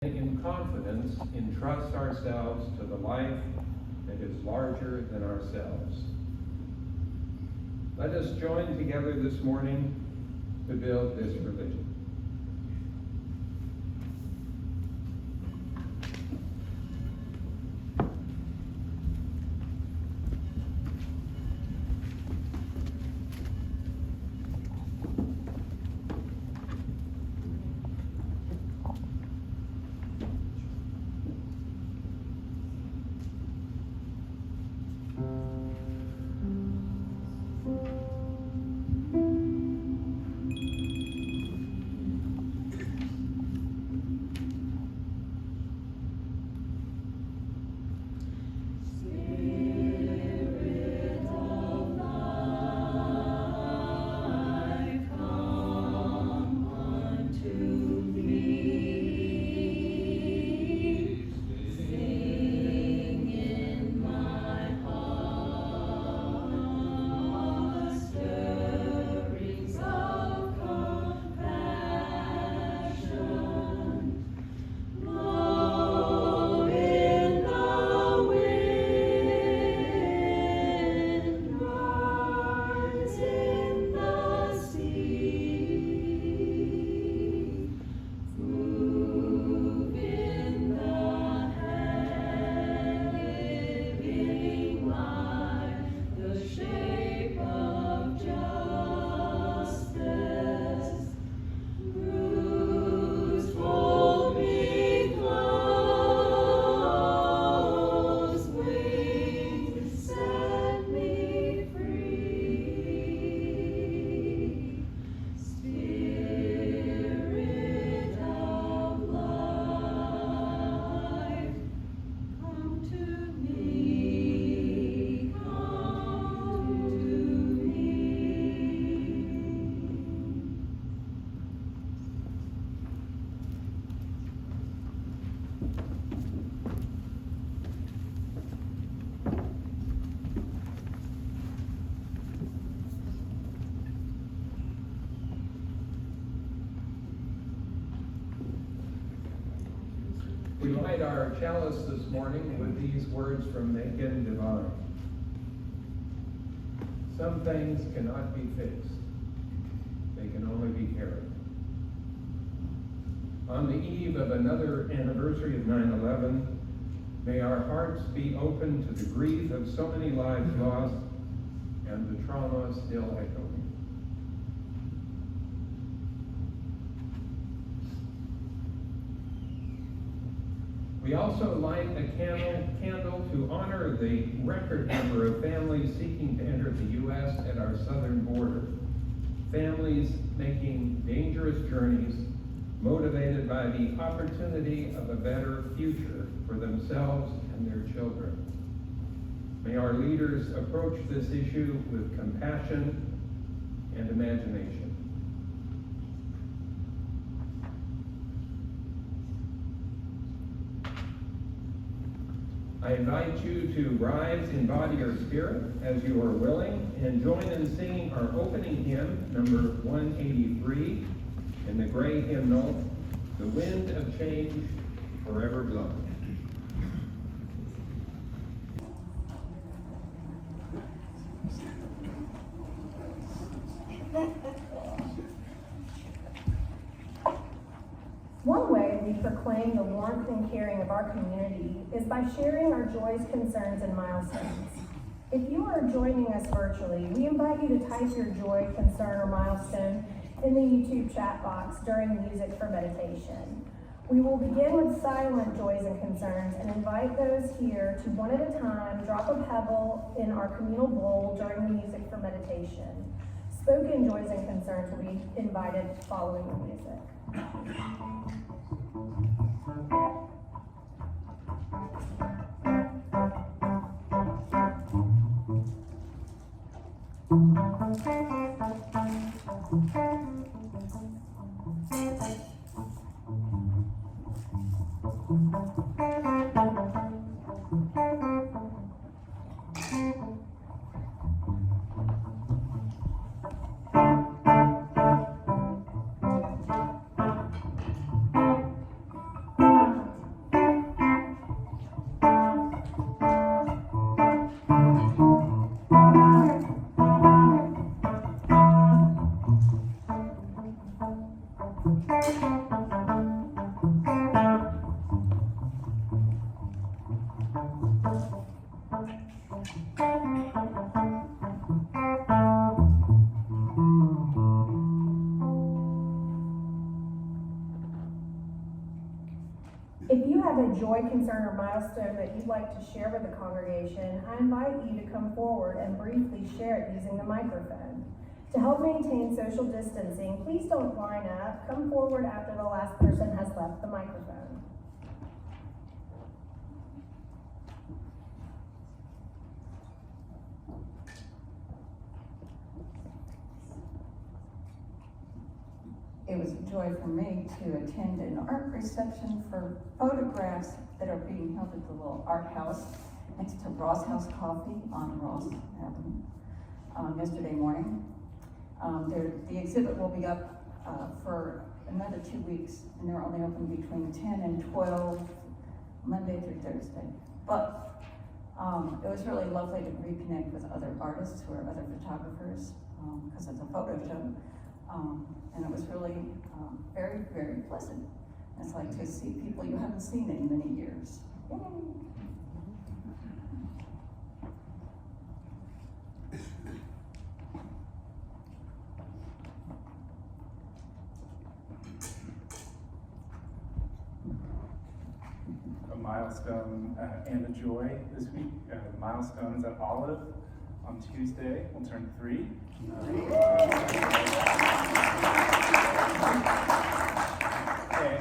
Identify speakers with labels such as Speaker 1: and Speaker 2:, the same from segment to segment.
Speaker 1: In confidence, entrust ourselves to the life that is larger than ourselves. Let us join together this morning to build this religion. We light our chalice this morning with these words from Macon Divine. Some things cannot be fixed. They can only be carried. On the eve of another anniversary of 9/11, may our hearts be open to the grief of so many lives lost and the trauma still echoing. We also light a candle to honor the record number of families seeking to enter the U.S. at our southern border. Families making dangerous journeys, motivated by the opportunity of a better future for themselves and their children. May our leaders approach this issue with compassion and imagination. I invite you to rise in body or spirit as you are willing and join in singing our opening hymn, number 183, in the gray hymnal, "The Wind of Change Forever Blowing."
Speaker 2: One way we proclaim the warmth and caring of our community is by sharing our joys, concerns, and milestones. If you are joining us virtually, we invite you to type your joy, concern, or milestone in the YouTube chat box during Music for Meditation. We will begin with silent joys and concerns and invite those here to one at a time drop a pebble in our communal bowl during the Music for Meditation. Spoken joys and concerns will be invited following the music. If you have a joy, concern, or milestone that you'd like to share with the congregation, I invite you to come forward and briefly share it using the microphone. To help maintain social distancing, please don't line up. Come forward after the last person has left the microphone.
Speaker 3: It was a joy for me to attend an art reception for photographs that are being held at the little art house next to Ross House Coffee on Ross Avenue yesterday morning. The exhibit will be up for another 2 weeks, and they're only open between 10 and 12, Monday through Thursday. But it was really lovely to reconnect with other artists who are other photographers, because it's a photo show. And it was really very, very pleasant. It's like to see people you haven't seen in many years. Yay.
Speaker 4: A milestone and a joy this week. Milestones at Olive on Tuesday. We'll turn 3.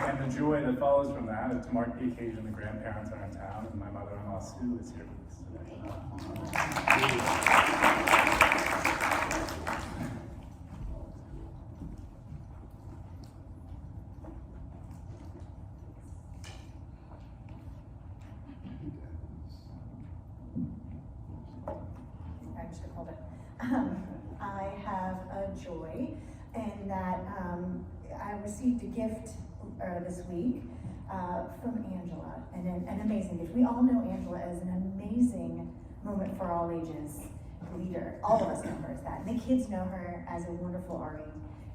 Speaker 4: And the joy that follows from that is to mark the occasion the grandparents are in town, and my mother-in-law Sue is here with us today.
Speaker 5: I just hold it. I have a joy in that I received a gift this week from Angela, and an amazing gift. We all know Angela as an amazing moment for all ages leader. All of us know her as that. And the kids know her as a wonderful RE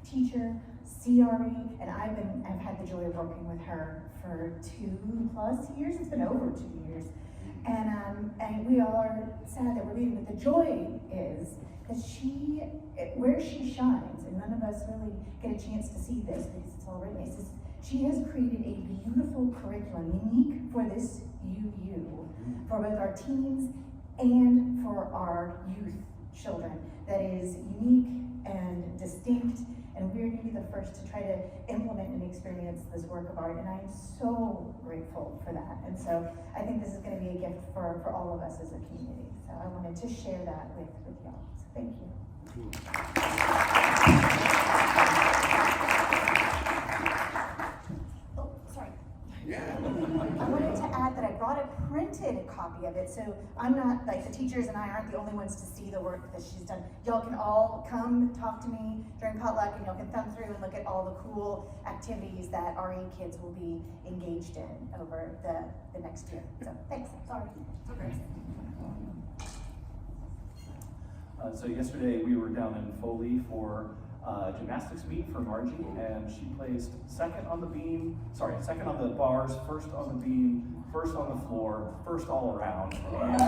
Speaker 5: teacher, CRE, and I've had the joy of working with her for 2+ years. It's been over 2 years. And we all are sad that we're leaving, but the joy is that where she shines, and none of us really get a chance to see this because it's all written, she has created a beautiful curriculum unique for this UU, for both our teens and for our youth children, that is unique and distinct, and we're going to be the first to try to implement and experience this work of art, and I'm so grateful for that. And so I think this is going to be a gift for all of us as a community. So I wanted to share that with y'all. So thank you. Oh, sorry. Yeah. I wanted to add that I brought a printed copy of it, so I'm not, like, the teachers and I aren't the only ones to see the work that she's done. Y'all can all come talk to me during potluck, and y'all can thumb through and look at all the cool activities that RE kids will be engaged in over the next year. So thanks, sorry.
Speaker 6: So yesterday we were down in Foley for gymnastics meet for Margie, and she placed second on the bars, first on the beam, first on the floor, first all around. And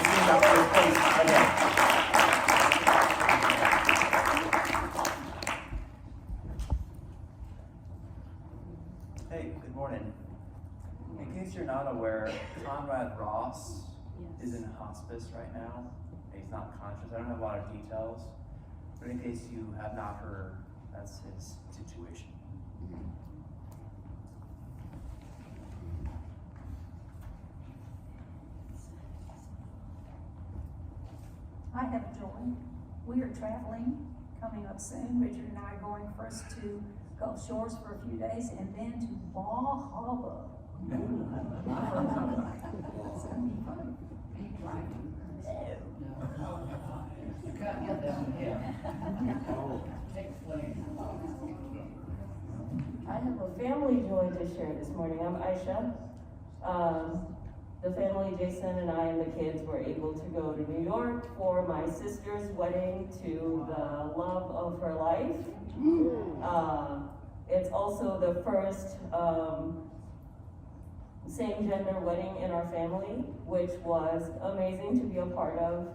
Speaker 6: seeing that first place again.
Speaker 7: Hey, good morning. In case you're not aware, Conrad Ross is in hospice right now. He's not conscious. I don't have a lot of details, but in case you have not heard, that's his situation.
Speaker 3: I have a joy. We are traveling, coming up soon. Richard and I are going first to Gulf Shores for a few days and then to Ball Harbor. It's gonna be fun.
Speaker 8: I have a family joy to share this morning. I'm Aisha. the family, Jason and I and the kids, were able to go to New York for my sister's wedding to the love of her life. It's also the first same-gender wedding in our family, which was amazing to be a part of,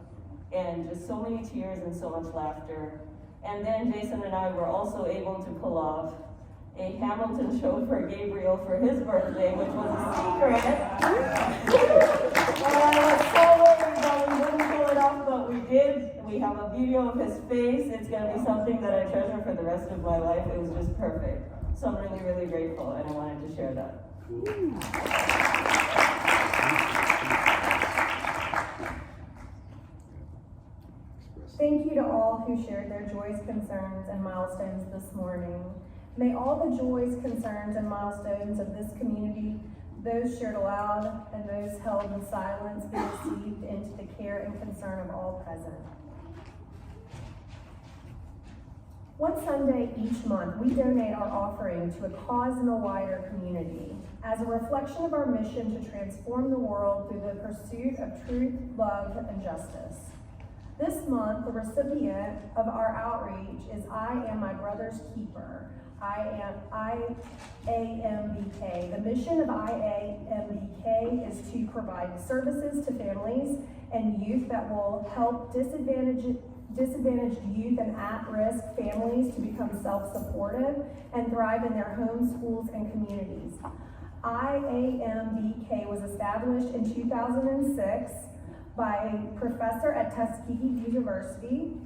Speaker 8: and just so many tears and so much laughter. And then Jason and I were also able to pull off a Hamilton show for Gabriel for his birthday, which was a secret. And I was so worried that we wouldn't pull it off, but we did. We have a video of his face. It's gonna be something that I treasure for the rest of my life. It was just perfect. So I'm really, really grateful, and I wanted to share that.
Speaker 2: Thank you to all who shared their joys, concerns, and milestones this morning. May all the joys, concerns, and milestones of this community, those shared aloud and those held in silence, be received into the care and concern of all present. One Sunday each month, we donate our offering to a cause in the wider community as a reflection of our mission to transform the world through the pursuit of truth, love, and justice. This month, the recipient of our outreach is I Am My Brother's Keeper, IAMBK. The mission of IAMBK is to provide services to families and youth that will help disadvantaged youth and at-risk families to become self-supportive and thrive in their homes, schools, and communities. IAMBK was established in 2006 by a professor at Tuskegee University,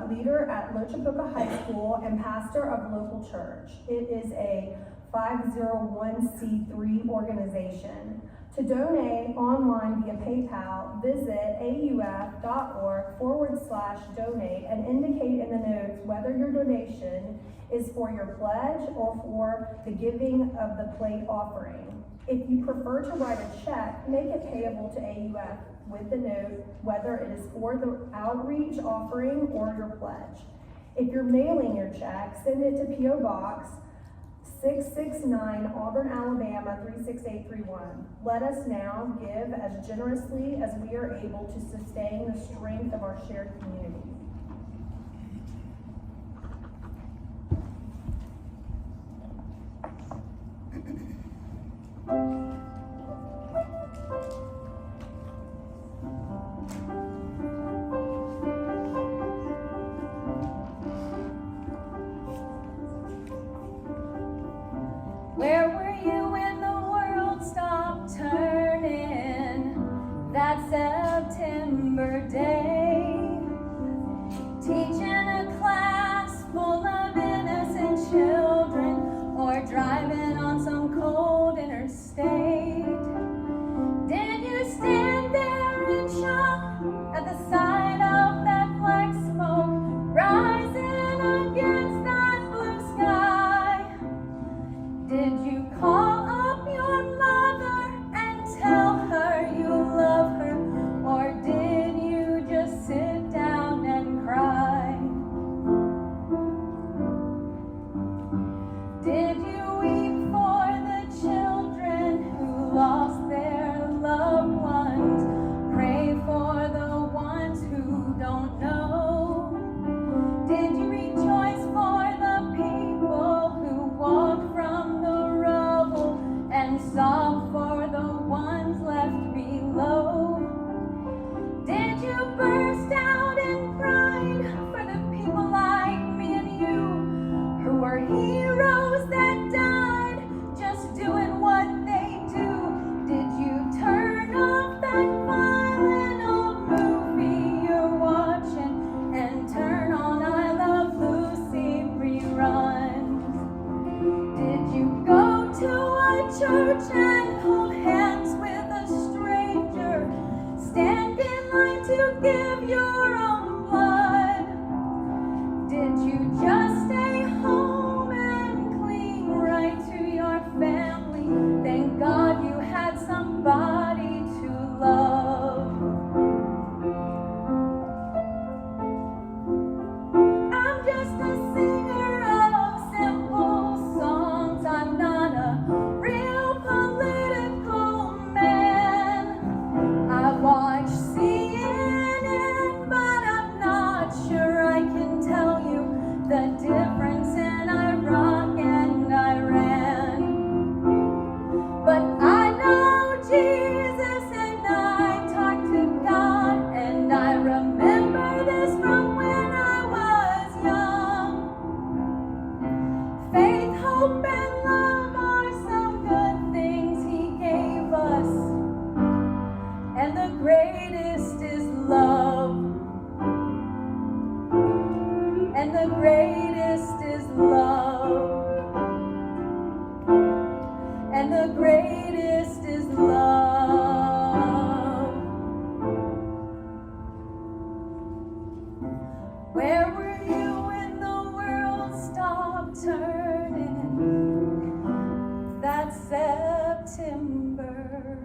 Speaker 2: leader at Lochapuka High School, and pastor of local church. It is a 501c3 organization. To donate online via PayPal, visit auf.org/donate and indicate in the notes whether your donation is for your pledge or for the giving of the plate offering. If you prefer to write a check, make it payable to AUF with the note whether it is for the outreach offering or your pledge. If you're mailing your check, send it to P.O. Box 669 Auburn, Alabama 36831. Let us now give as generously as we are able to sustain the strength of our shared community.
Speaker 9: Where were you when the world stopped turning that September day? greatest is love. And the greatest is love. Where were you when the world stopped turning that September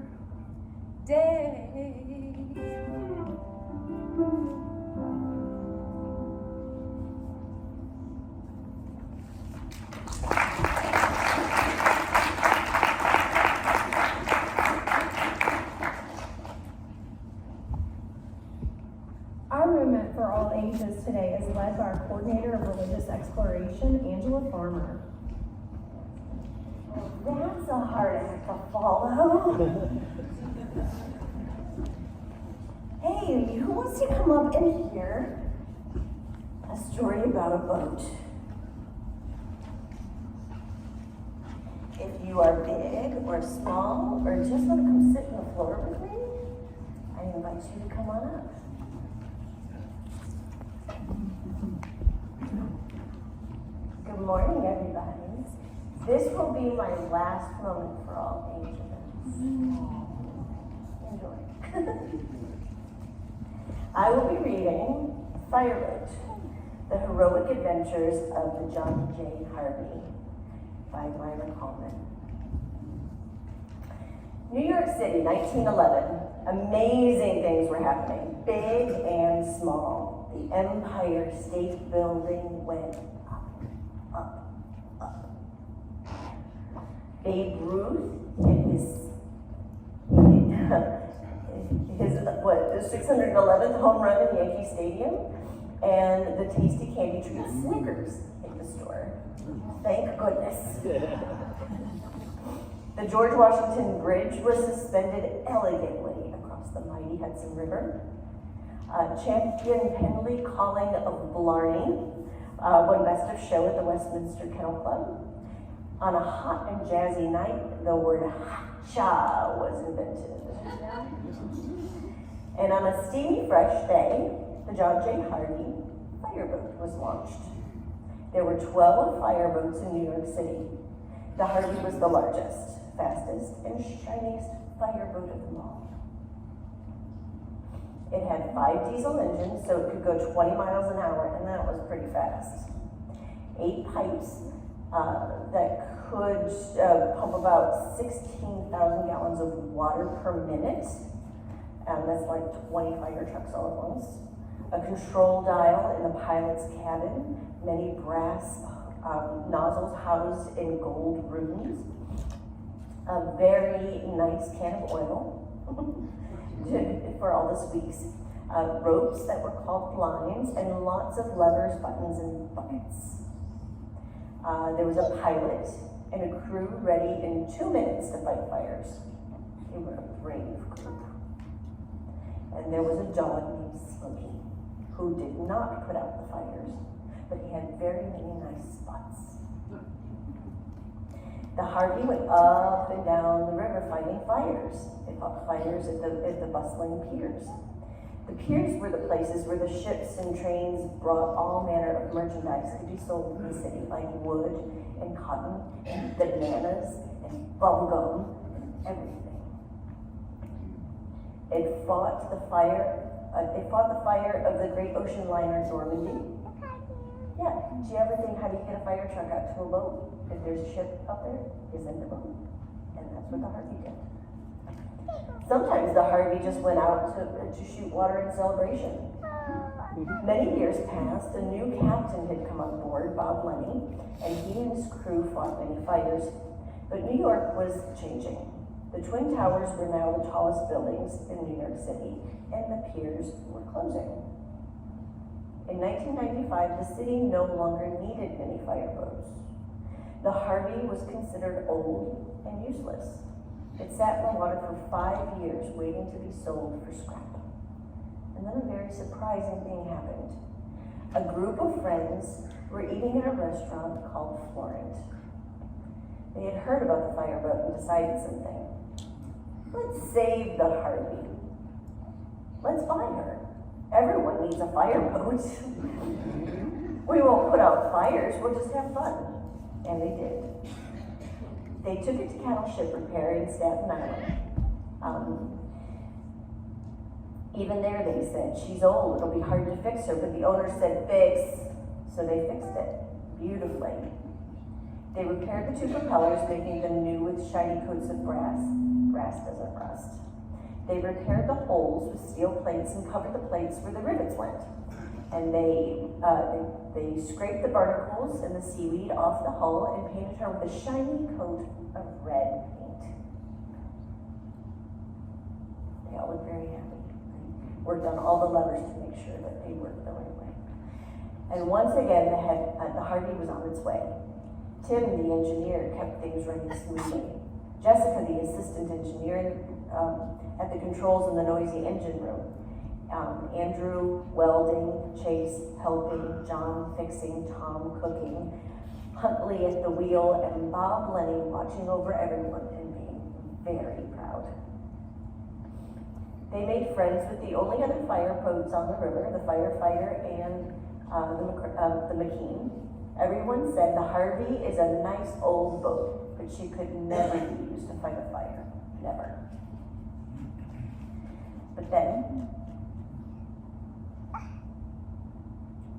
Speaker 9: day?
Speaker 2: Our movement for all ages today is led by our coordinator of religious exploration, Angela Farmer.
Speaker 10: That's a hard act to follow. Hey, who wants to come up and hear a story about a boat? If you are big or small, or just want to come sit on the floor with me, I invite you to come on up. Good morning, everybody. This will be my last moment for all ages. Enjoy. I will be reading Fireboat, The Heroic Adventures of the John J. Harvey by Myra Coleman. New York City, 1911. Amazing things were happening, big and small. The Empire State Building went up. Babe Ruth in his 611th home run in Yankee Stadium, and the tasty candy treat Snickers hit the store. Thank goodness. The George Washington Bridge was suspended elegantly across the mighty Hudson River. Champion Penley calling of Blarney won Best of Show at the Westminster Kennel Club. On a hot and jazzy night, the word cha was invented. And on a steamy, fresh day, the John J. Harvey fireboat was launched. There were 12 fireboats in New York City. The Harvey was the largest, fastest, and shiniest fireboat of them all. It had 5 diesel engines, so it could go 20 miles an hour, and that was pretty fast. 8 pipes that could pump about 16,000 gallons of water per minute. That's like 20 fire trucks all at once. A control dial in the pilot's cabin, many brass nozzles housed in gold rooms, a very nice can of oil for all the squeaks, ropes that were called blinds, and lots of levers, buttons, and buckets. There was a pilot and a crew ready in 2 minutes to fight fires. They were a brave group. And there was a dog named Slinky, who did not put out the fires, but he had very many nice spots. The Harvey went up and down the river fighting fires. They fought fires at the bustling piers. The piers were the places where the ships and trains brought all manner of merchandise to be sold in the city, like wood and cotton and bananas and bubblegum and everything. It fought the fire of the great ocean liner Normandy. Yeah, do you ever think, how do you get a fire truck out to a boat? If there's a ship out there, you send a boat. And that's what the Harvey did. Sometimes the Harvey just went out to shoot water in celebration. Many years passed, a new captain had come on board, Bob Lenny, and he and his crew fought many fires. But New York was changing. The Twin Towers were now the tallest buildings in New York City, and the piers were closing. In 1995, the city no longer needed many fireboats. The Harvey was considered old and useless. It sat in the water for 5 years, waiting to be sold for scrap. And then a very surprising thing happened. A group of friends were eating at a restaurant called Florent. They had heard about the fireboat and decided something. Let's save the Harvey. Let's buy her. Everyone needs a fireboat. We won't put out fires, we'll just have fun. And they did. They took it to cattle ship repair in Staten Island. Even there they said, she's old, it'll be hard to fix her, but the owner said, fix. So they fixed it beautifully. They repaired the two propellers, making them new with shiny coats of brass. Brass doesn't rust. They repaired the holes with steel plates and covered the plates where the rivets went. And they scraped the barnacles and the seaweed off the hull and painted her with a shiny coat of red paint. They all look very happy. They worked on all the levers to make sure that they worked the right way. And once again, the Harvey was on its way. Tim, the engineer, kept things running smoothly. Jessica, the assistant engineer, at the controls in the noisy engine room. Andrew welding, Chase helping, John fixing, Tom cooking, Huntley at the wheel, and Bob Lenny watching over everyone and being very proud. They made friends with the only other fire boats on the river, the Firefighter and the McKean. Everyone said the Harvey is a nice old boat, but she could never be used to fight a fire. Never. But then,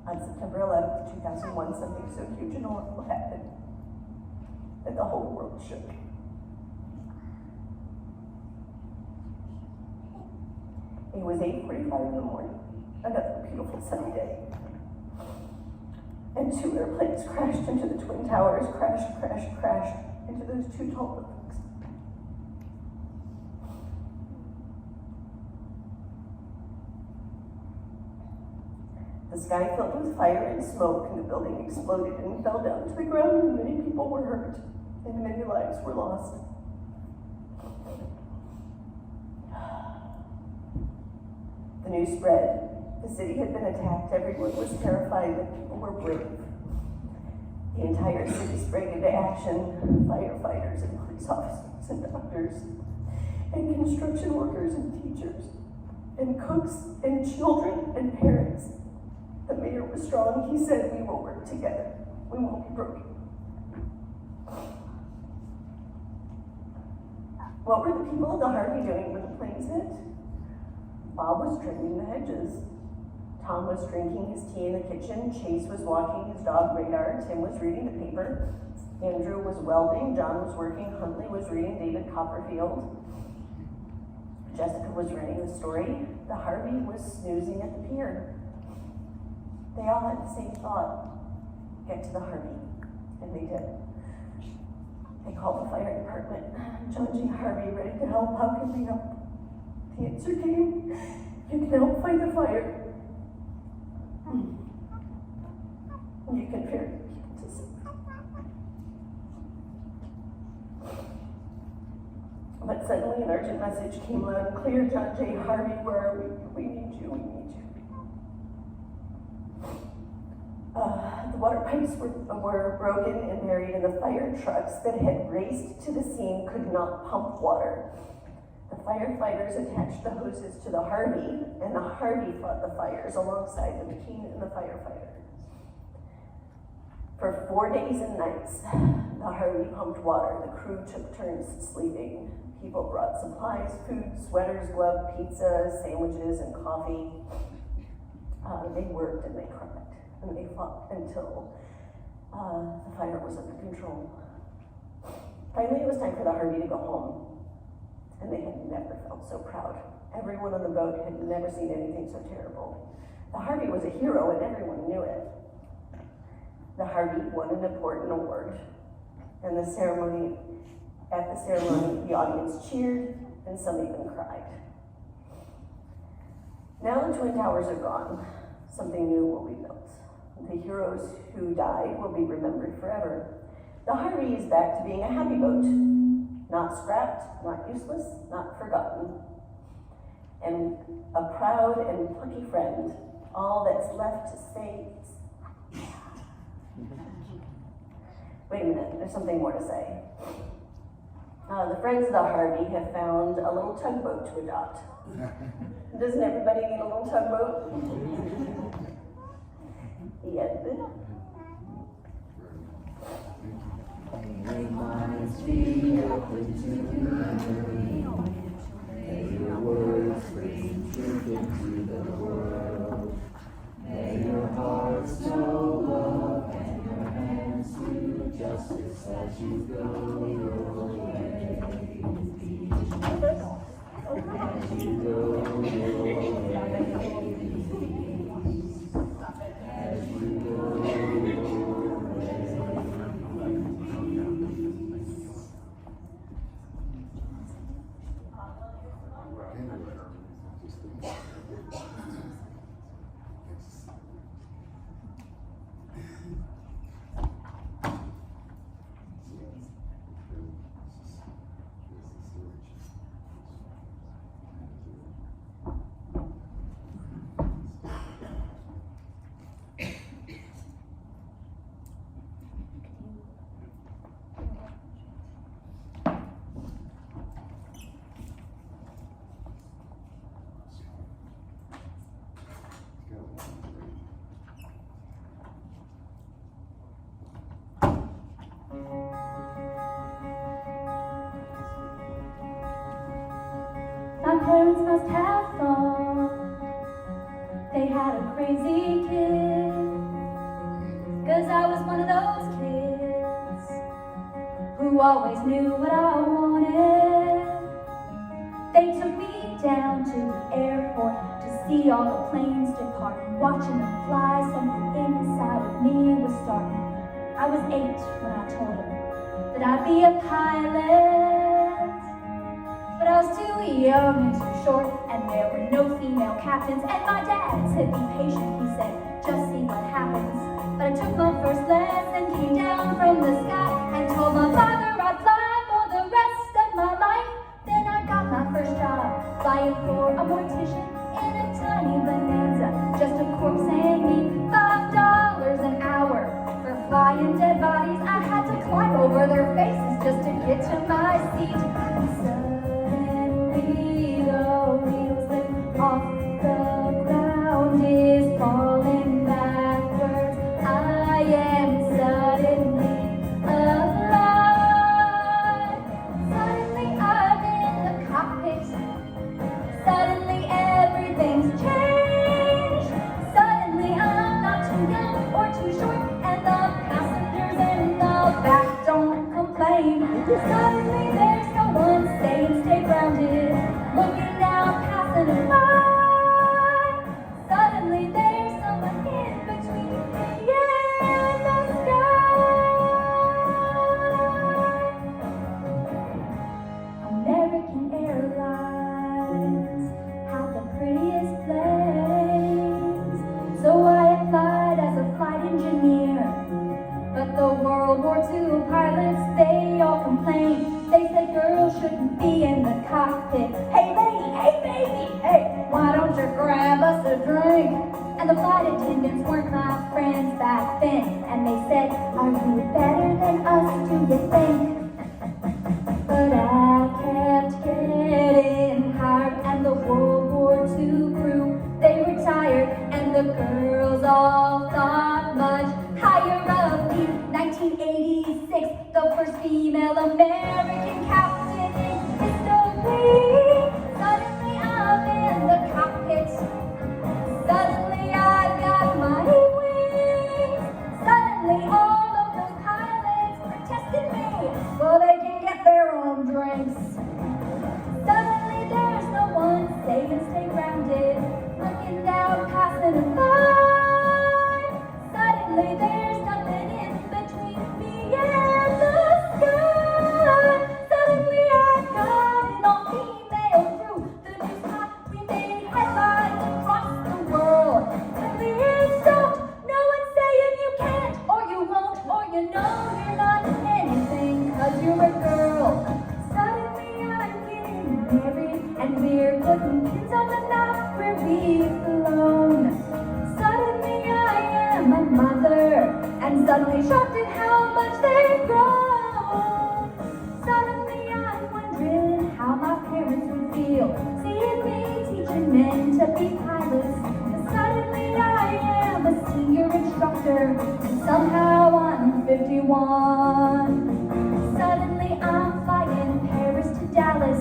Speaker 10: on September 11th, 2001, something so huge and horrible happened that the whole world shook. It was 8:45 in the morning, another beautiful sunny day. And two airplanes crashed into the Twin Towers, crashed into those two tall buildings. The sky filled with fire and smoke, and the building exploded and fell down to the ground, and many people were hurt, and many lives were lost. The news spread. The city had been attacked. Everyone was terrified, but people were brave. The entire city sprang into action. Firefighters and police officers and doctors and construction workers and teachers and cooks and children and parents. The mayor was strong. He said, we will work together. We won't be broken. What were the people of the Harvey doing when the planes hit? Bob was trimming the hedges. Tom was drinking his tea in the kitchen. Chase was walking his dog Radar. Tim was reading the paper. Andrew was welding. John was working. Huntley was reading David Copperfield. Jessica was writing the story. The Harvey was snoozing at the pier. They all had the same thought. Get to the Harvey. And they did. They called the fire department. John G. Harvey, ready to help. How can we help? The answer came. You can help fight the fire. You can ferry people to safety. But suddenly an urgent message came loud and clear. John J. Harvey, where are we? We need you, we need you. The water pipes were broken and buried, and the fire trucks that had raced to the scene could not pump water. The firefighters attached the hoses to the Harvey, and the Harvey fought the fires alongside the McKean and the firefighters. For 4 days and nights, the Harvey pumped water. The crew took turns sleeping. People brought supplies, food, sweaters, gloves, pizza, sandwiches, and coffee. They worked and they cried, and they fought until the fire was under control. Finally, it was time for the Harvey to go home. And they had never felt so proud. Everyone on the boat had never seen anything so terrible. The Harvey was a hero and everyone knew it. The Harvey won an important award. And at the ceremony, the audience cheered and some even cried. Now the Twin Towers are gone. Something new will be built. The heroes who died will be remembered forever. The Harvey is back to being a happy boat. Not scrapped, not useless, not forgotten. And a proud and plucky friend, all that's left to say is, wait a minute, there's something more to say. The friends of the Harvey have found a little tugboat to adopt. Doesn't everybody need a little tugboat? Yes.
Speaker 9: May minds be open to memory. May your words bring truth into the world. May your hearts know love and your hands do justice as you go your way. As you go your way. As you go your way. My parents must have thought they had a crazy kid, 'cause I was one of those kids who always knew what I wanted. They took me down to the airport to see all the planes depart, watching them fly. Something inside of me was starting. I was 8 when I told them that I'd be a pilot, but I was too young and too short, and there were no female captains. And my dad said, be patient, he said, just see what happens. But I took my first lesson, came down from the sky, and told my father I'd fly for the rest of my life. Then I got my first job, flying for a mortician in a tiny bonanza, just a corpse hanging, $5 an hour for flying dead bodies. I had to climb over their faces just to get to my seat. Suddenly the wheels lift off, the ground is falling backwards. I am suddenly alive. Suddenly I'm in the cockpit. Suddenly everything's changed. Suddenly I'm not too young or too short, and the passengers in the back don't complain. Suddenly there's no one saying stay grounded, looking down, passing them by. Suddenly there's someone in between me and the sky. American Airlines had the prettiest planes, so I applied as a flight engineer. But the World War II pilots, they all complained. They said girls shouldn't be in the cockpit. Hey lady, hey baby, hey, why don't you grab us a drink? And the flight attendants weren't my friends back then, and they said, are you better than us, do you think? But I kept getting hired, and the World War II crew, they retired, and the girls all thought much higher of me. 1986, the first female American captain in history. Suddenly I'm in the cockpit. Suddenly I've got my wings. Suddenly all of those pilots are testing me. Well, they can get their own drinks. Suddenly there's no one saying stay grounded, looking down, passing them by. Suddenly there's nothing in between me and the sky. Suddenly I've got an all-female crew. The news copy made headlines across the world. Suddenly it's stopped. No one's saying you can't, or you won't, or you know you're not anything, 'cause you're a girl. Suddenly I'm getting married, and we're putting pins on the map where we've flown. Suddenly I am a mother, and suddenly shocked at how much they've grown. Suddenly I'm wondering how my parents would feel seeing me teaching men to be pilots. And suddenly I am a senior instructor Somehow I'm 51. Suddenly I'm flying Paris to Dallas.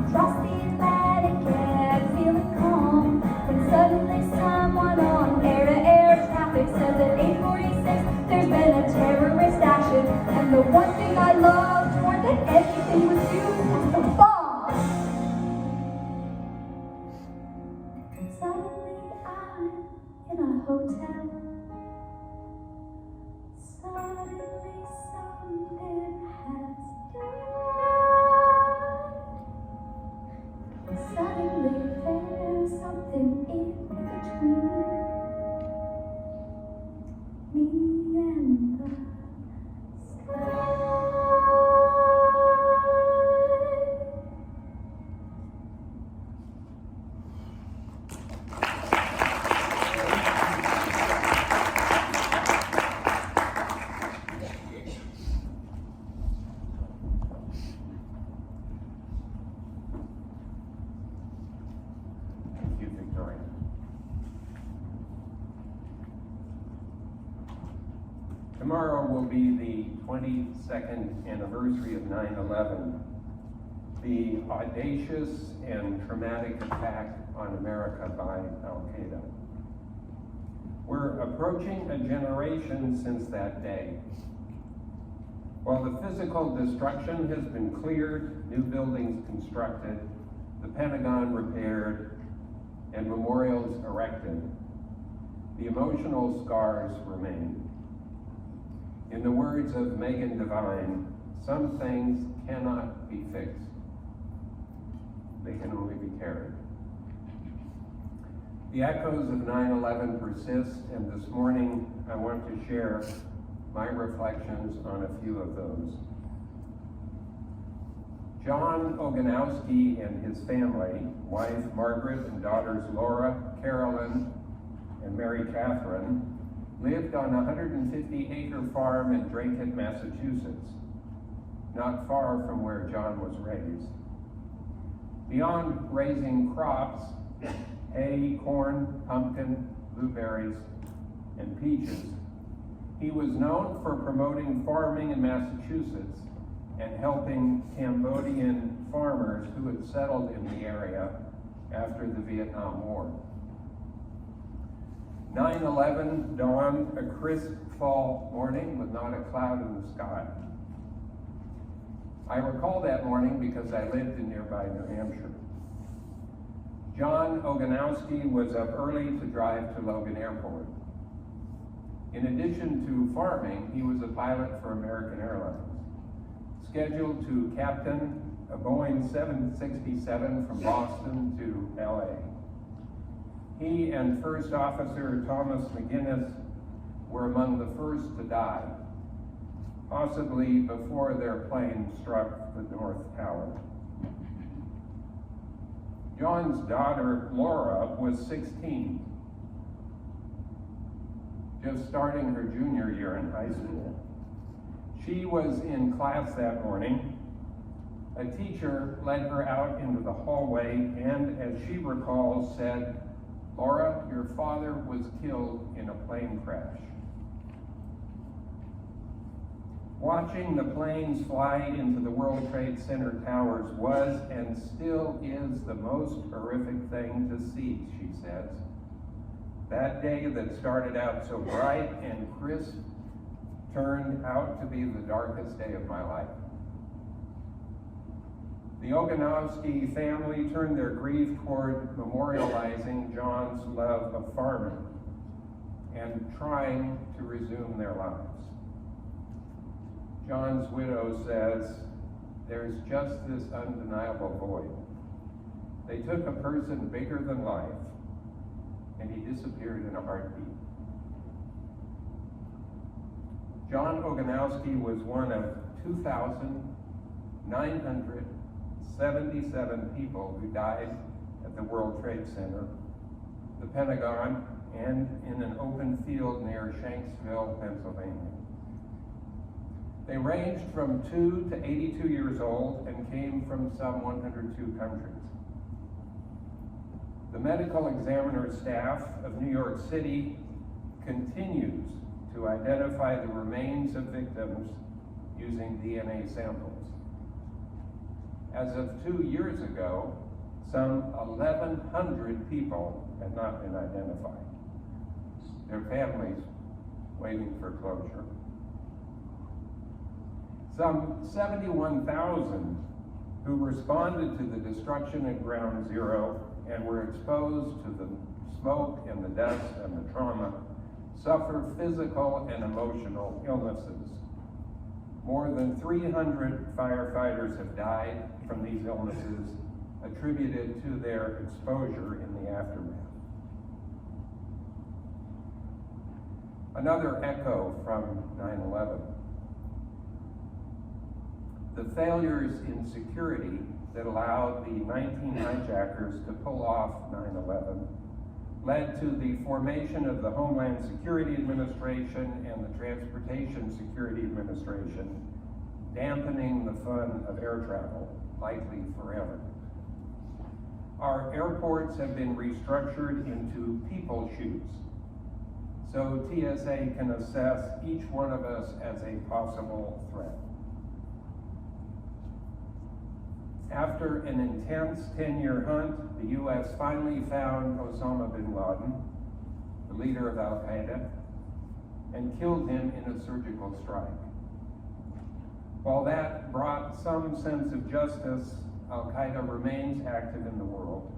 Speaker 9: Across the Atlantic and feeling calm. When suddenly someone on air-to-air traffic says at 8:46 there's been a terrorist action. And the one thing I loved more than anything was you was the bomb. Suddenly I'm in a hotel. Suddenly something has died. Suddenly there's something in between me and the sky.
Speaker 1: Thank you, Victoria. Tomorrow will be the 22nd anniversary of 9/11, the audacious and traumatic attack on America by Al-Qaeda. We're approaching a generation since that day. While the physical destruction has been cleared, new buildings constructed, the Pentagon repaired, and memorials erected, the emotional scars remain. In the words of Megan Devine, some things cannot be fixed. They can only be carried. The echoes of 9/11 persist, and this morning I want to share my reflections on a few of those. John Oganowski and his family, wife Margaret and daughters Laura, Carolyn, and Mary Catherine, lived on a 150-acre farm in Dracut, Massachusetts, not far from where John was raised. Beyond raising crops, hay, corn, pumpkin, blueberries, and peaches, he was known for promoting farming in Massachusetts and helping Cambodian farmers who had settled in the area after the Vietnam War. 9/11 dawned a crisp fall morning with not a cloud in the sky. I recall that morning because I lived in nearby New Hampshire. John Oganowski was up early to drive to Logan Airport. In addition to farming, he was a pilot for American Airlines, scheduled to captain a Boeing 767 from Boston to LA. He and First Officer Thomas McGinnis were among the first to die, possibly before their plane struck the North Tower. John's daughter, Laura, was 16, just starting her junior year in high school. She was in class that morning. A teacher led her out into the hallway and, as she recalls, said, "Laura, your father was killed in a plane crash." Watching the planes fly into the World Trade Center towers was and still is the most horrific thing to see, she says. That day that started out so bright and crisp turned out to be the darkest day of my life. The Oganowski family turned their grief toward memorializing John's love of farming and trying to resume their lives. John's widow says, "There's just this undeniable void. They took a person bigger than life, and he disappeared in a heartbeat." John Oganowski was one of 2,977 people who died at the World Trade Center, the Pentagon, and in an open field near Shanksville, Pennsylvania. They ranged from 2 to 82 years old and came from some 102 countries. The medical examiner staff of New York City continues to identify the remains of victims using DNA samples. As of 2 years ago, some 1,100 people had not been identified. Their families waiting for closure. Some 71,000 who responded to the destruction at Ground Zero and were exposed to the smoke and the dust and the trauma suffer physical and emotional illnesses. More than 300 firefighters have died from these illnesses attributed to their exposure in the aftermath. Another echo from 9/11. The failures in security that allowed the 19 hijackers to pull off 9/11 led to the formation of the Homeland Security Administration and the Transportation Security Administration, dampening the fun of air travel, likely forever. Our airports have been restructured into people chutes, so TSA can assess each one of us as a possible threat. After an intense 10-year hunt, the U.S. finally found Osama bin Laden, the leader of Al-Qaeda, and killed him in a surgical strike. While that brought some sense of justice, Al-Qaeda remains active in the world.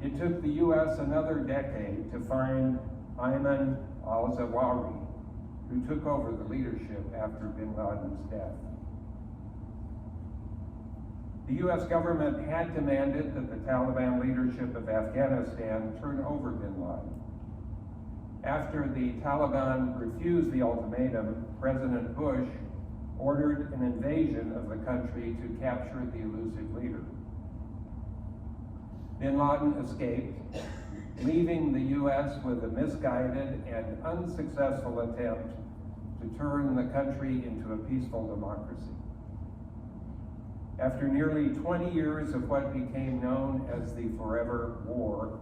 Speaker 1: It took the U.S. another decade to find Ayman al-Zawahiri, who took over the leadership after bin Laden's death. The U.S. government had demanded that the Taliban leadership of Afghanistan turn over bin Laden. After the Taliban refused the ultimatum, President Bush ordered an invasion of the country to capture the elusive leader. Bin Laden escaped, leaving the U.S. with a misguided and unsuccessful attempt to turn the country into a peaceful democracy. After nearly 20 years of what became known as the Forever War,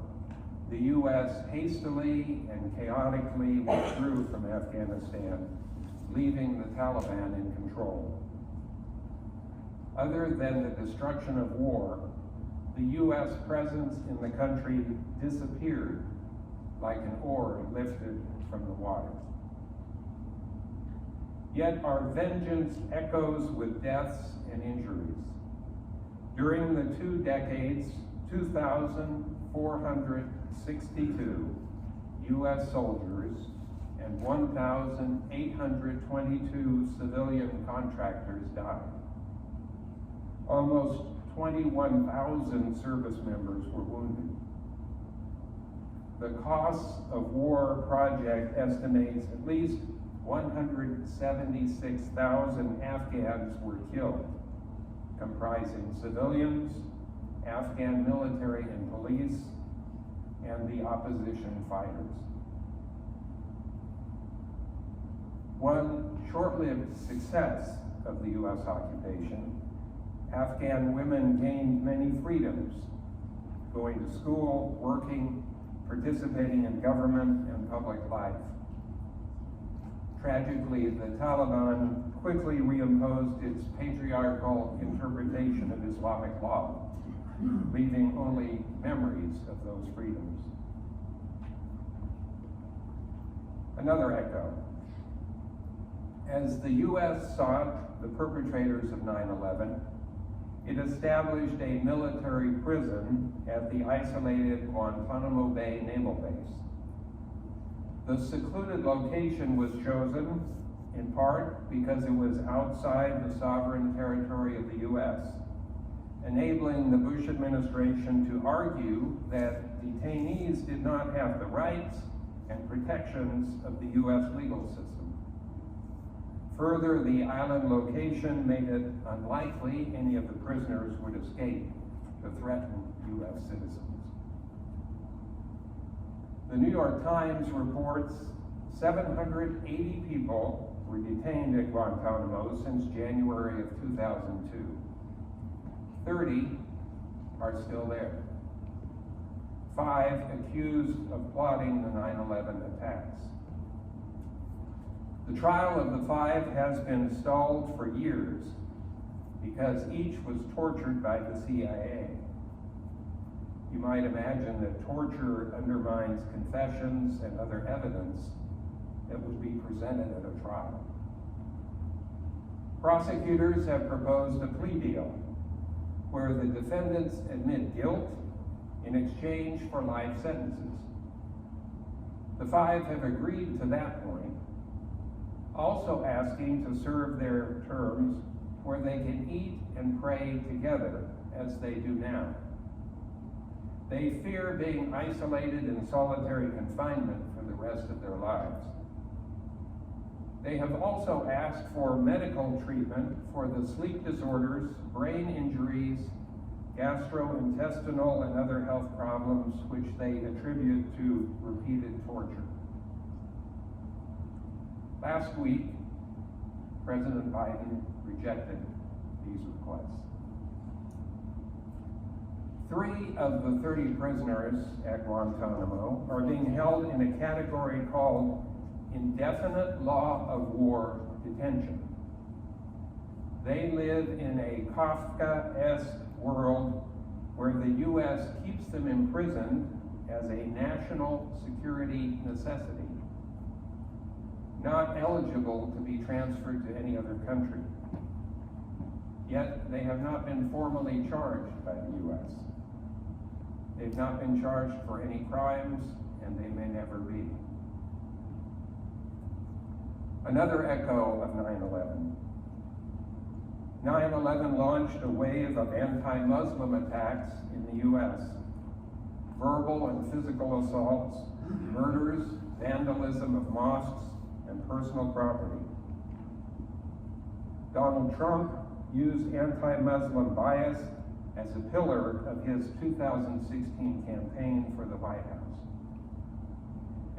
Speaker 1: the U.S. hastily and chaotically withdrew from Afghanistan, leaving the Taliban in control. Other than the destruction of war, the U.S. presence in the country disappeared like an oar lifted from the water. Yet our vengeance echoes with deaths and injuries. During the 2 decades, 2,462 U.S. soldiers and 1,822 civilian contractors died. Almost 21,000 service members were wounded. The costs of war project estimates at least 176,000 Afghans were killed, comprising civilians, Afghan military and police, and the opposition fighters. One short-lived success of the U.S. occupation, Afghan women gained many freedoms, going to school, working, participating in government and public life. Tragically, the Taliban quickly reimposed its patriarchal interpretation of Islamic law, leaving only memories of those freedoms. Another echo. As the U.S. sought the perpetrators of 9/11, it established a military prison at the isolated Guantanamo Bay Naval Base. The secluded location was chosen in part because it was outside the sovereign territory of the U.S., enabling the Bush administration to argue that detainees did not have the rights and protections of the U.S. legal system. Further, the island location made it unlikely any of the prisoners would escape to threaten U.S. citizens. The New York Times reports 780 people were detained at Guantanamo since January of 2002. 30 are still there. 5 accused of plotting the 9/11 attacks. The trial of the five has been stalled for years because each was tortured by the CIA. You might imagine that torture undermines confessions and other evidence that would be presented at a trial. Prosecutors have proposed a plea deal where the defendants admit guilt in exchange for life sentences. The five have agreed to that point, also asking to serve their terms where they can eat and pray together as they do now. They fear being isolated in solitary confinement for the rest of their lives. They have also asked for medical treatment for the sleep disorders, brain injuries, gastrointestinal and other health problems which they attribute to repeated torture. Last week, President Biden rejected these requests. 3 of the 30 prisoners at Guantanamo are being held in a category called indefinite law of war detention. They live in a Kafkaesque world where the U.S. keeps them imprisoned as a national security necessity, not eligible to be transferred to any other country. Yet they have not been formally charged by the U.S. They've not been charged for any crimes, and they may never be. Another echo of 9/11. 9/11 launched a wave of anti-Muslim attacks in the U.S. Verbal and physical assaults, murders, vandalism of mosques, and personal property. Donald Trump used anti-Muslim bias as a pillar of his 2016 campaign for the White House.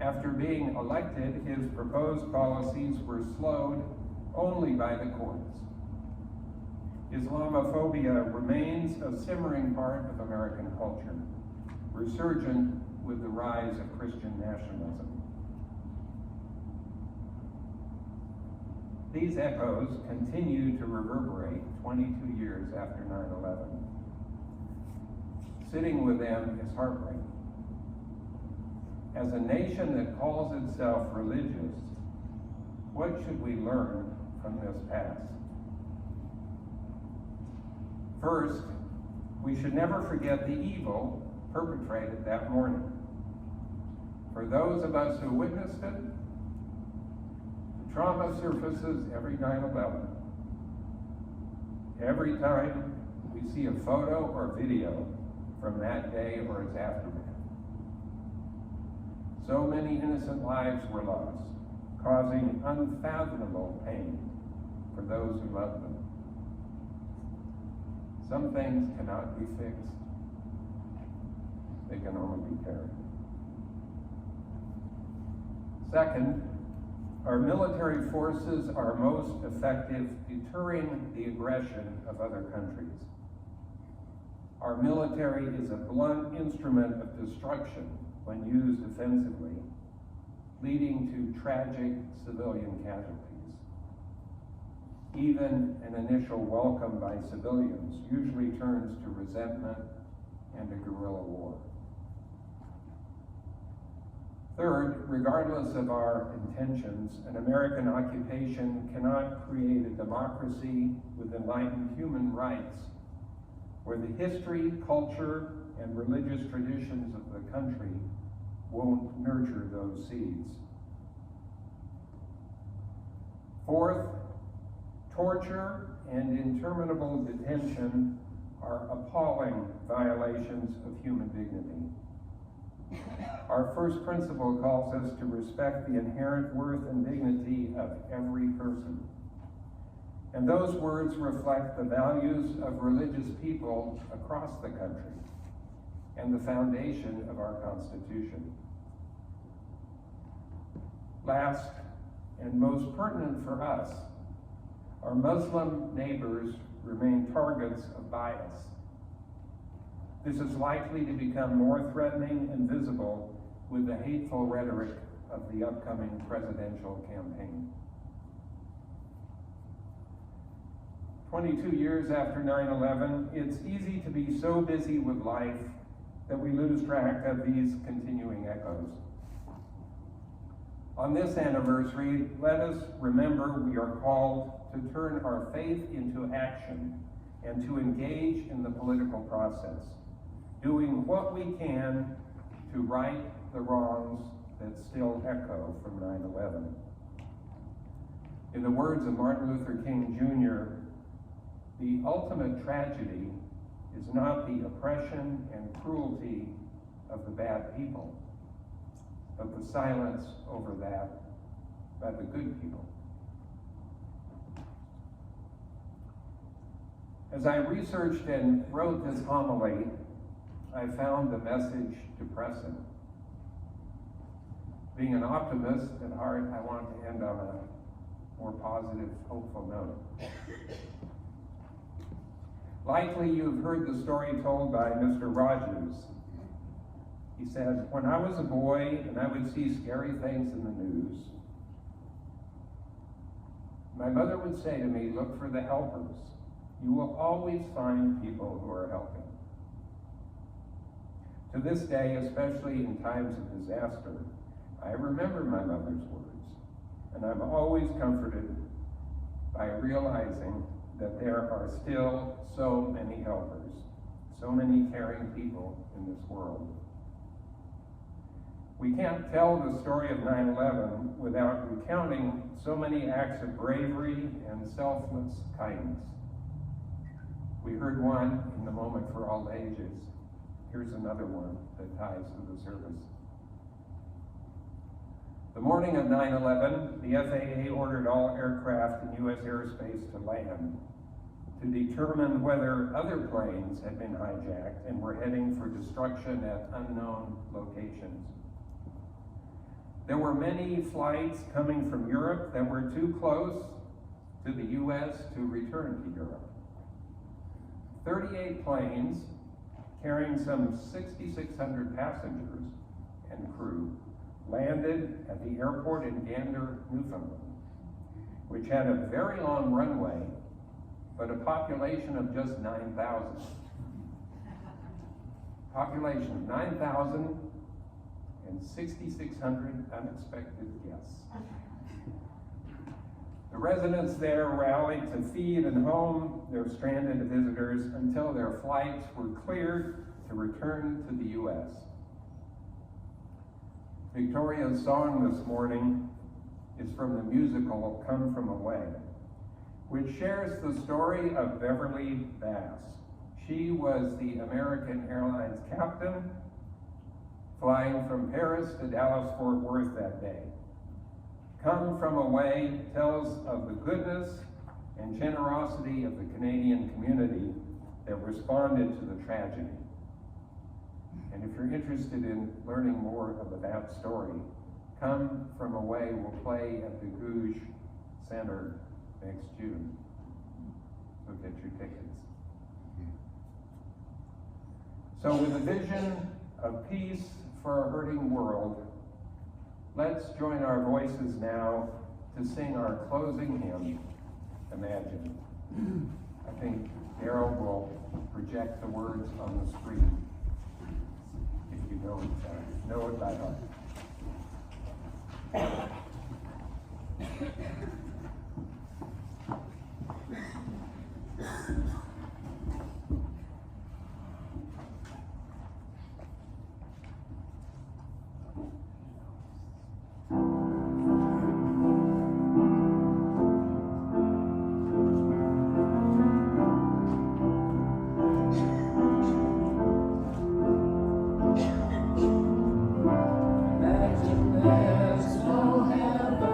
Speaker 1: After being elected, his proposed policies were slowed only by the courts. Islamophobia remains a simmering part of American culture, resurgent with the rise of Christian nationalism. These echoes continue to reverberate 22 years after 9/11. Sitting with them is heartbreaking. As a nation that calls itself religious, what should we learn from this past? First, we should never forget the evil perpetrated that morning. For those of us who witnessed it, the trauma surfaces every 9/11. Every time we see a photo or video from that day or its aftermath. So many innocent lives were lost, causing unfathomable pain for those who loved them. Some things cannot be fixed. They can only be carried. Second, our military forces are most effective deterring the aggression of other countries. Our military is a blunt instrument of destruction when used offensively, leading to tragic civilian casualties. Even an initial welcome by civilians usually turns to resentment and a guerrilla war. Third, regardless of our intentions, an American occupation cannot create a democracy with enlightened human rights where the history, culture, and religious traditions of the country won't nurture those seeds. Fourth, torture and interminable detention are appalling violations of human dignity. Our first principle calls us to respect the inherent worth and dignity of every person. And those words reflect the values of religious people across the country and the foundation of our Constitution. Last, and most pertinent for us, our Muslim neighbors remain targets of bias. This is likely to become more threatening and visible with the hateful rhetoric of the upcoming presidential campaign. 22 years after 9/11, it's easy to be so busy with life that we lose track of these continuing echoes. On this anniversary, let us remember we are called to turn our faith into action and to engage in the political process, doing what we can to right the wrongs that still echo from 9/11. In the words of Martin Luther King Jr., the ultimate tragedy is not the oppression and cruelty of the bad people, but the silence over that by the good people. As I researched and wrote this homily, I found the message depressing. Being an optimist at heart, I want to end on a more positive, hopeful note. Likely you've heard the story told by Mr. Rogers. He said, "When I was a boy and I would see scary things in the news, my mother would say to me, 'Look for the helpers. You will always find people who are helping.' To this day, especially in times of disaster, I remember my mother's words, and I'm always comforted by realizing that there are still so many helpers, so many caring people in this world. We can't tell the story of 9/11 without recounting so many acts of bravery and selfless kindness. We heard one in the Moment for All Ages. Here's another one that ties to the service. The morning of 9/11, the FAA ordered all aircraft in U.S. airspace to land to determine whether other planes had been hijacked and were heading for destruction at unknown locations. There were many flights coming from Europe that were too close to the U.S. to return to Europe. 38 planes carrying some 6,600 passengers and crew landed at the airport in Gander, Newfoundland, which had a very long runway, but a population of just 9,000. Population of 9,000 and 6,600 unexpected guests. The residents there rallied to feed and home their stranded visitors until their flights were cleared to return to the U.S. Victoria's song this morning is from the musical Come From Away, which shares the story of Beverly Bass. She was the American Airlines captain flying from Paris to Dallas-Fort Worth that day. Come From Away tells of the goodness and generosity of the Canadian community that responded to the tragedy. And if you're interested in learning more of that story, Come From Away will play at the Gouge Center next June. So get your tickets. So with a vision of peace for a hurting world, let's join our voices now to sing our closing hymn, Imagine. I think Daryl will project the words on the screen, if you know it by heart.
Speaker 11: Imagine there's no heaven.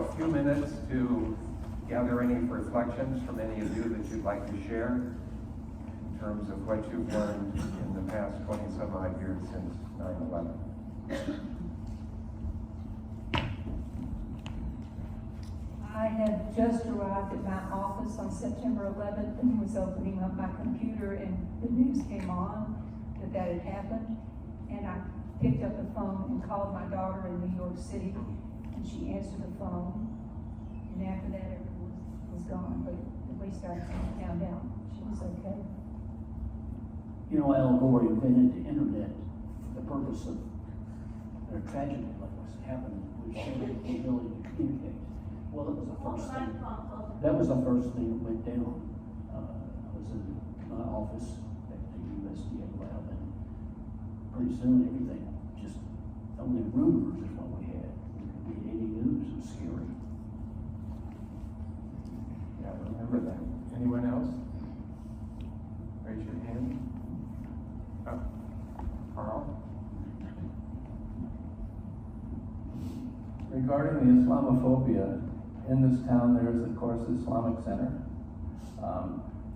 Speaker 1: a few minutes to gather any reflections from any of you that you'd like to share in terms of what you've learned in the past 20-some odd years since 9/11.
Speaker 11: I had just arrived at my office on September 11th and was opening up my computer, and the news came on that had happened. And I picked up the phone and called my daughter in New York City, and she answered the phone. And after that, everyone was gone, but at least I found out she was okay.
Speaker 12: You know, Al Gore invented the internet for the purpose of a tragedy like what's happened, which showed the ability to communicate. Well, that was the first thing. That was the first thing that went down. I was in my office at the USDA lab, and pretty soon everything just only rumors is what we had. We could read any news. It was scary.
Speaker 1: Yeah, I remember that. Anyone else? Raise your hand. Oh, Carl?
Speaker 13: Regarding the Islamophobia, in this town there is, of course, the Islamic Center.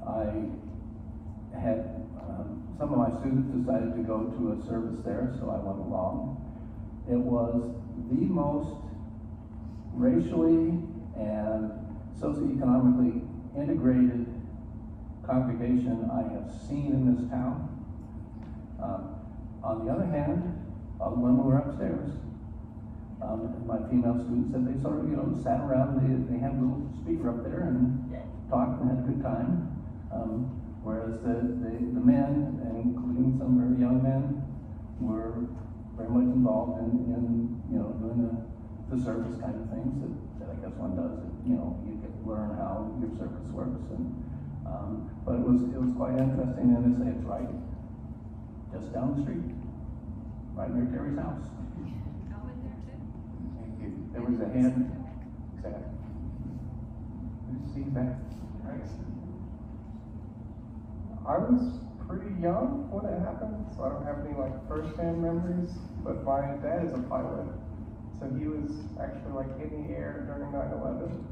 Speaker 13: I had some of my students decided to go to a service there, so I went along. It was the most racially and socioeconomically integrated congregation I have seen in this town. On the other hand, all the women were upstairs. My female students said they sort of, sat around, they had a little speaker up there and talked and had a good time. Whereas the men, including some very young men, were very much involved in doing the service kind of things that I guess one does. You get to learn how your service works. But it was quite interesting, and they say it's right just down the street, right near Terry's house.
Speaker 1: There was a hand. Zach. Did you see that?
Speaker 14: I was pretty young when it happened, so I don't have any first-hand memories, but my dad is a pilot, so he was actually in the air during 9/11.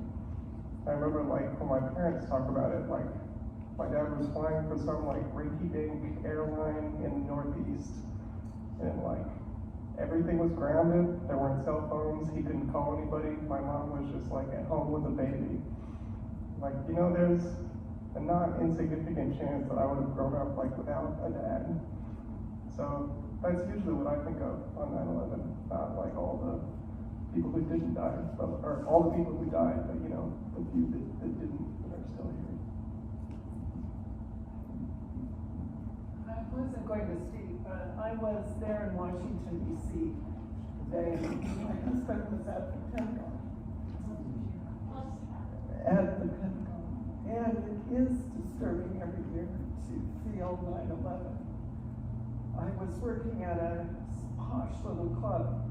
Speaker 14: I remember when my parents talk about it, my dad was flying for some rinky-dink airline in the Northeast, and everything was grounded. There weren't cell phones. He couldn't call anybody. My mom was just at home with a baby. There's a not insignificant chance that I would have grown up without a dad. So that's usually what I think of on 9/11. Not all the people who didn't die, or all the people who died, but the few that didn't that are still here.
Speaker 15: I wasn't going to speak, but I was there in Washington, D.C. today. My husband was at the Pentagon. And it is disturbing every year to feel 9/11. I was working at a posh little club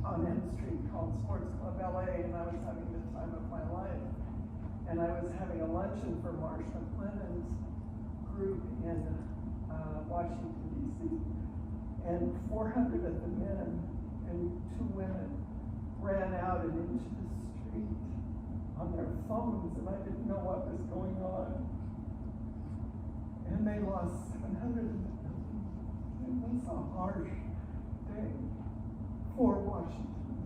Speaker 15: on M Street called Sports Club LA, and I was having the time of my life. And I was having a luncheon for Marsh McLennan's group in Washington, D.C. And 400 of the men and 2 women ran out and into the street on their phones, and I didn't know what was going on. And they lost 700 of them. It was a harsh day for Washington.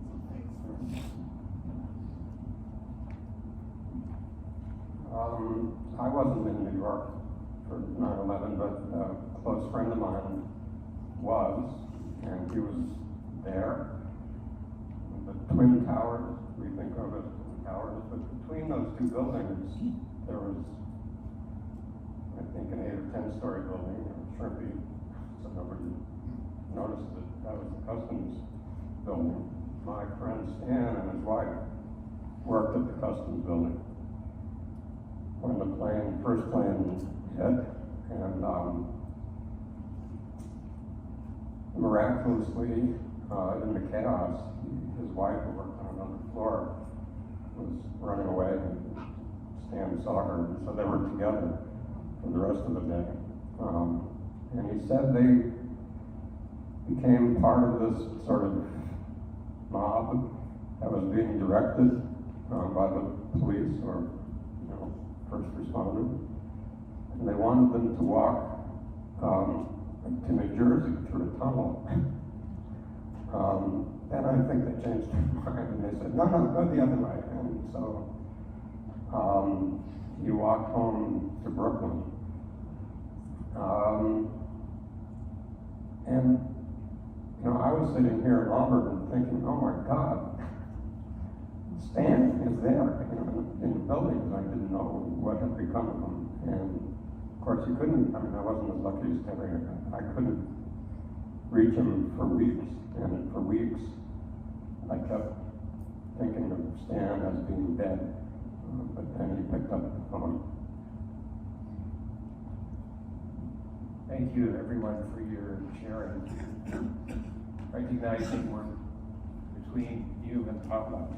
Speaker 15: So thanks very much.
Speaker 16: I wasn't in New York for 9/11, but a close friend of mine was, and he was there. The Twin Towers, we think of as Twin Towers, but between those 2 buildings, there was, I think, an 8 or 10-story building. It shouldn't be, so nobody noticed that was the customs building. My friend Stan and his wife worked at the customs building when the first plane hit, and miraculously, in the chaos, his wife, who worked on another floor, was running away, and Stan saw her, and so they were together for the rest of the day. And he said they became part of this sort of mob that was being directed by the police or, first responders. And they wanted them to walk to New Jersey through a tunnel. And I think they changed their mind and they said, no, go the other way. And so he walked home to Brooklyn. And I was sitting here in Auburn thinking, oh my God, Stan is there, in the buildings. I didn't know what had become of him. And of course I wasn't as lucky as Terry. I couldn't reach him for weeks. And for weeks, I kept thinking of Stan as being dead. But then he picked up the phone.
Speaker 1: Thank you, everyone, for your sharing. Recognizing we're between you and potluck.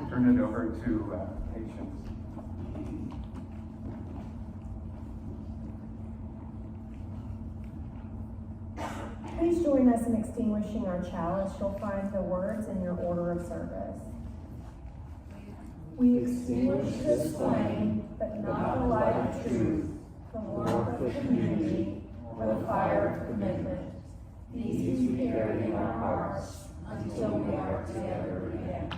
Speaker 1: Turn it over to Patience.
Speaker 2: Please join us in extinguishing our chalice. You'll find the words in your order of service. We extinguish this flame, but not the light of truth, the warmth of community, or the fire of commitment. These we carry in our hearts until we are together again.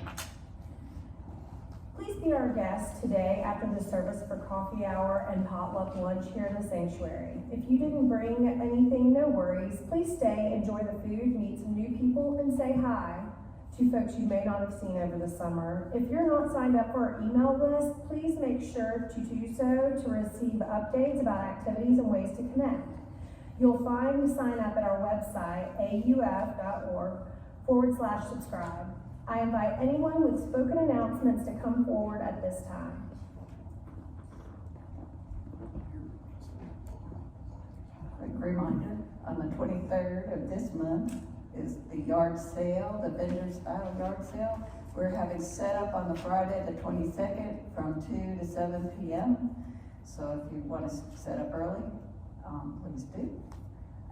Speaker 2: Please be our guest today after the service for coffee hour and potluck lunch here in the sanctuary. If you didn't bring anything, no worries. Please stay, enjoy the food, meet some new people, and say hi to folks you may not have seen over the summer. If you're not signed up for our email list, please make sure to do so to receive updates about activities and ways to connect. You'll find the sign up at our website, auf.org/subscribe. I invite anyone with spoken announcements to come forward at this time.
Speaker 3: A reminder, on the 23rd of this month is the yard sale, the vendor style yard sale. We're having set up on the Friday, the 22nd, from 2 to 7 p.m. So if you want to set up early, please do.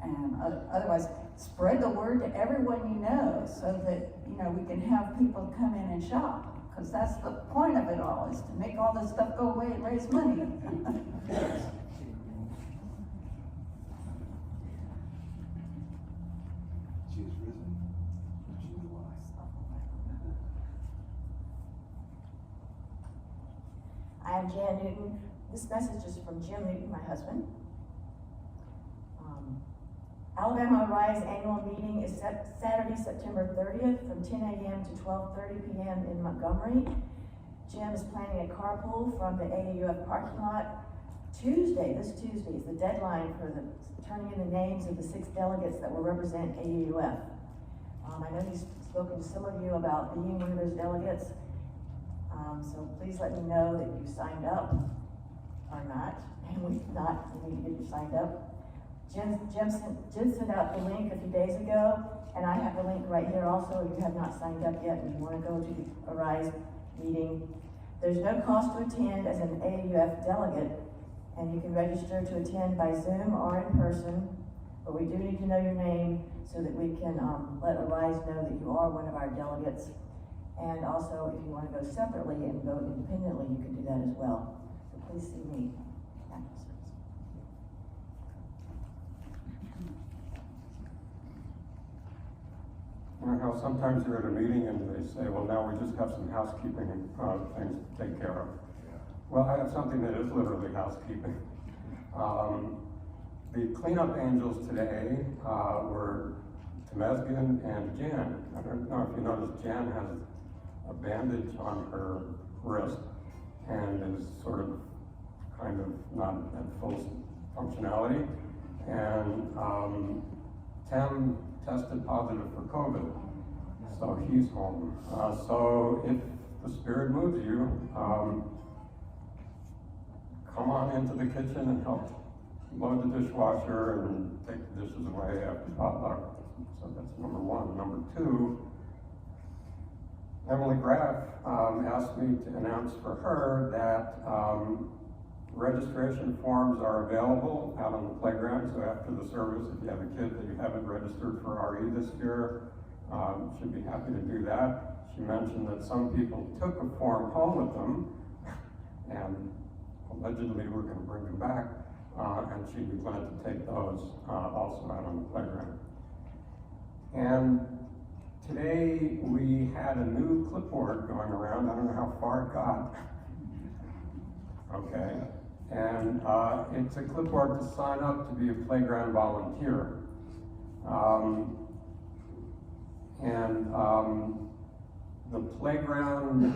Speaker 3: And otherwise, spread the word to everyone you know so that, we can have people come in and shop. Because that's the point of it all, is to make all this stuff go away and raise money.
Speaker 17: I am Jan Newton. This message is from Jim Newton, my husband. Alabama Rise annual meeting is Saturday, September 30th from 10 a.m. to 12:30 p.m. in Montgomery. Jim is planning a carpool from the AAUF parking lot. This Tuesday is the deadline for turning in the names of the 6 delegates that will represent AAUF. I know he's spoken to some of you about being one of those delegates. So please let me know that you signed up or not. And if not, you need to get you signed up. Jim sent out the link a few days ago, and I have the link right here also if you have not signed up yet and you want to go to the Arise meeting. There's no cost to attend as an AAUF delegate, and you can register to attend by Zoom or in person, but we do need to know your name so that we can let Arise know that you are one of our delegates. And also, if you want to go separately and vote independently, you can do that as well. So please see me after the service.
Speaker 16: How sometimes you're at a meeting and they say, well, now we just have some housekeeping things to take care of. Well, I have something that is literally housekeeping. The cleanup angels today were Temesgen and Jan. I don't know if you noticed, Jan has a bandage on her wrist and is sort of kind of not at full functionality. And Tim tested positive for COVID, so he's home. So if the Spirit moves you, come on into the kitchen and help load the dishwasher and take the dishes away after potluck. So that's number one. Number two, Emily Graff asked me to announce for her that registration forms are available out on the playground. So after the service, if you have a kid that you haven't registered for RE this year, should be happy to do that. she mentioned that some people took a form home with them, and allegedly we're going to bring them back, and she'd be glad to take those also out on the playground. And today we had a new clipboard going around. I don't know how far it got. Okay. And it's a clipboard to sign up to be a playground volunteer. The playground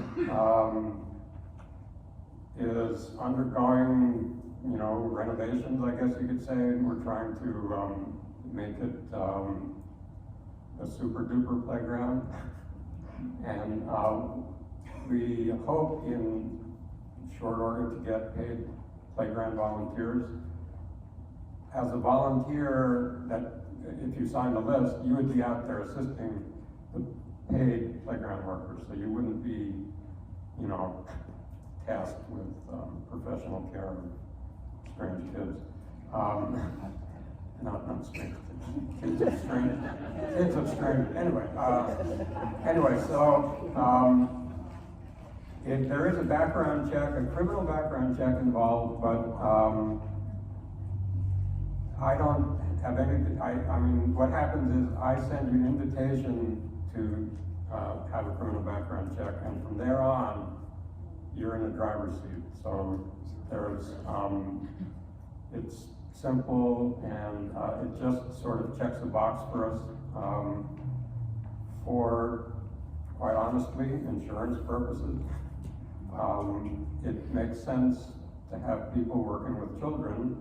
Speaker 16: is undergoing, renovations, I guess you could say. We're trying to make it a super duper playground. And we hope in short order to get paid playground volunteers. As a volunteer, that if you signed the list, you would be out there assisting the paid playground workers, so you wouldn't be, tasked with professional care of strange kids. Not strange kids of strange. Kids of strange. Anyway, so there is a background check, a criminal background check involved, but I don't have anything. I mean, what happens is I send you an invitation to have a criminal background check, and from there on, you're in the driver's seat. So there's, it's simple, and it just sort of checks a box for us for, quite honestly, insurance purposes. It makes sense to have people working with children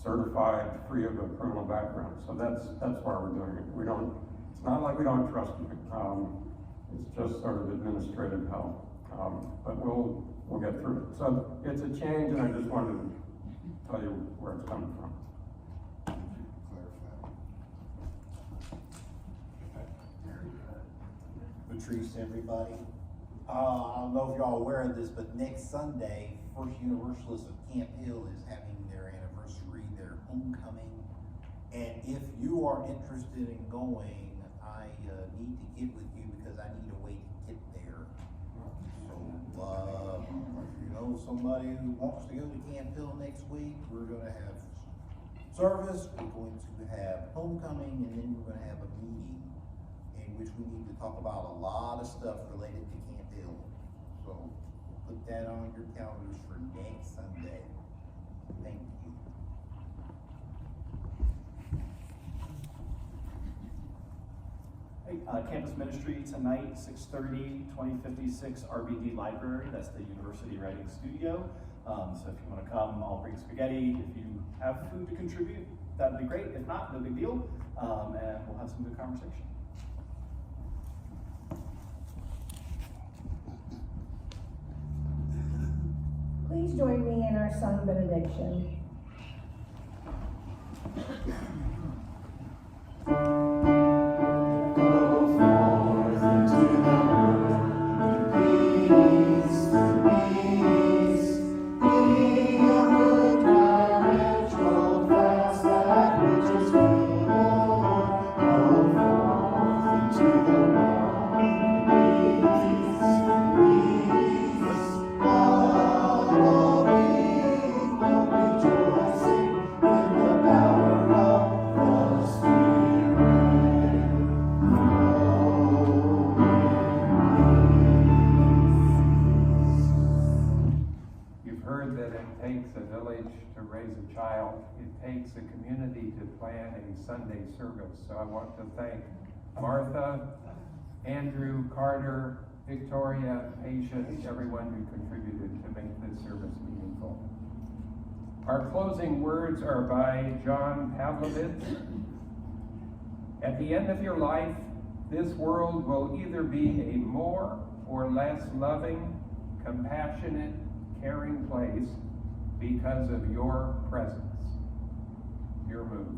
Speaker 16: certified free of a criminal background. So that's why we're doing it. It's not like we don't trust you. It's just sort of administrative help. But we'll get through it. So it's a change, and I just wanted to tell you where it's coming from.
Speaker 18: Patrice, everybody. I don't know if y'all are aware of this, but next Sunday, First Universalists of Camp Hill is having their anniversary, their homecoming. And if you are interested in going, I need to get with you because I need a way to get there. So, if you know somebody who wants to go to Camp Hill next week, we're going to have service, we're going to have homecoming, and then we're going to have a meeting in which we need to talk about a lot of stuff related to Camp Hill. So put that on your calendars for next Sunday. Thank you.
Speaker 6: Hey, campus ministry tonight, 6:30, 2056 RBD Library. That's the University Writing Studio. So if you want to come, I'll bring spaghetti. If you have food to contribute, that'd be great. If not, no big deal. And we'll have some good conversation.
Speaker 2: Please join me in our sung benediction.
Speaker 1: Takes a community to plan a Sunday service. So I want to thank Martha, Andrew, Carter, Victoria, Patience, everyone who contributed to make this service meaningful. Our closing words are by John Pavlovitz. At the end of your life, this world will either be a more or less loving, compassionate, caring place because of your presence. Your move.